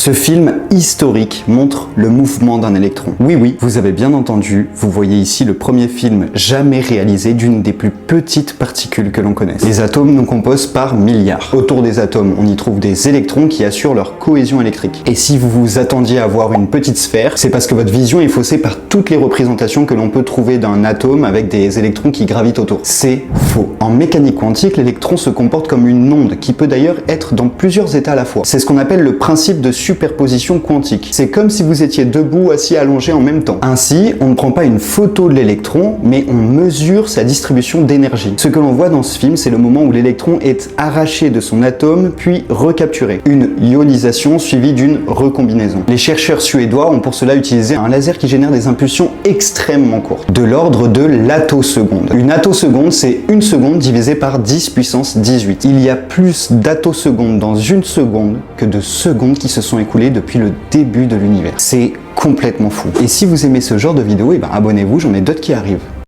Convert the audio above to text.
Ce film historique montre le mouvement d'un électron. Oui, vous avez bien entendu, vous voyez ici le premier film jamais réalisé d'une des plus petites particules que l'on connaisse. Les atomes nous composent par milliards. Autour des atomes, on y trouve des électrons qui assurent leur cohésion électrique. Et si vous vous attendiez à voir une petite sphère, c'est parce que votre vision est faussée par toutes les représentations que l'on peut trouver d'un atome avec des électrons qui gravitent autour. C'est faux. En mécanique quantique, l'électron se comporte comme une onde qui peut d'ailleurs être dans plusieurs états à la fois. C'est ce qu'on appelle le principe de superposition quantique. C'est comme si vous étiez debout, assis, allongé en même temps. Ainsi, on ne prend pas une photo de l'électron, mais on mesure sa distribution d'énergie. Ce que l'on voit dans ce film, c'est le moment où l'électron est arraché de son atome, puis recapturé. Une ionisation suivie d'une recombinaison. Les chercheurs suédois ont pour cela utilisé un laser qui génère des impulsions extrêmement courtes, de l'ordre de l'attoseconde. Une attoseconde, c'est une seconde divisée par 10 puissance 18. Il y a plus d'attosecondes dans une seconde que de secondes qui se sont écoulées depuis le début de l'univers. C'est complètement fou. Et si vous aimez ce genre de vidéo, abonnez-vous, j'en ai d'autres qui arrivent.